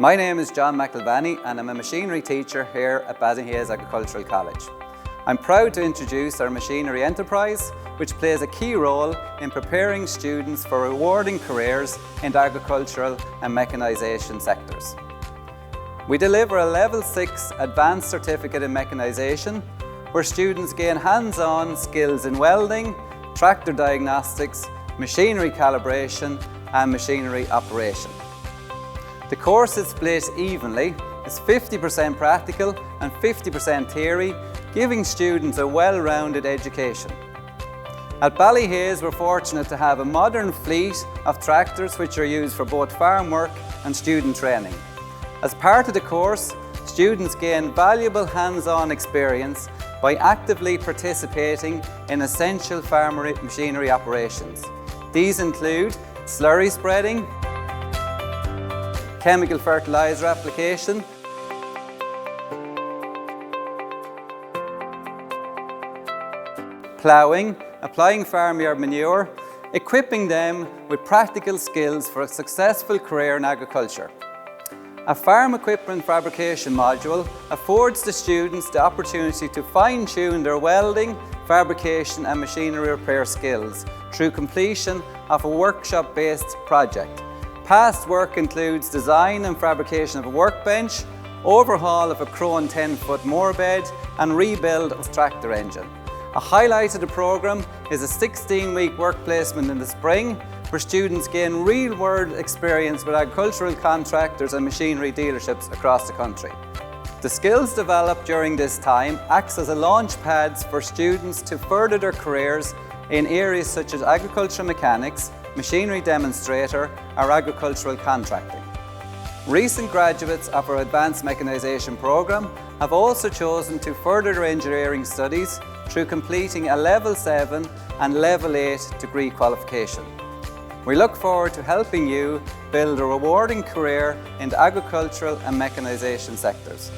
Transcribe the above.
My name is John McElvanny and I'm a machinery teacher here at Ballyhaise Agricultural College. I'm proud to introduce our machinery enterprise, which plays a key role in preparing students for rewarding careers in the agricultural and mechanisation sectors. We deliver a Level 6 Advanced Certificate in Mechanisation, where students gain hands-on skills in welding, tractor diagnostics, machinery calibration and machinery operation. The course is split evenly. It's 50% practical and 50% theory, giving students a well-rounded education. At Ballyhaise, we're fortunate to have a modern fleet of tractors which are used for both farm work and student training. As part of the course, students gain valuable hands-on experience by actively participating in essential farm machinery operations. These include slurry spreading, chemical fertiliser application, ploughing, applying farmyard manure, equipping them with practical skills for a successful career in agriculture. A farm equipment fabrication module affords the students the opportunity to fine-tune their welding, fabrication and machinery repair skills through completion of a workshop-based project. Past work includes design and fabrication of a workbench, overhaul of a Crone 10-foot moor bed and rebuild of tractor engine. A highlight of the programme is a 16-week work placement in the spring, where students gain real-world experience with agricultural contractors and machinery dealerships across the country. The skills developed during this time acts as a launch pads for students to further their careers in areas such as agricultural mechanics, machinery demonstrator or agricultural contracting. Recent graduates of our Advanced Mechanisation programme have also chosen to further their engineering studies through completing a Level 7 and Level 8 degree qualification. We look forward to helping you build a rewarding career in the agricultural and mechanisation sectors.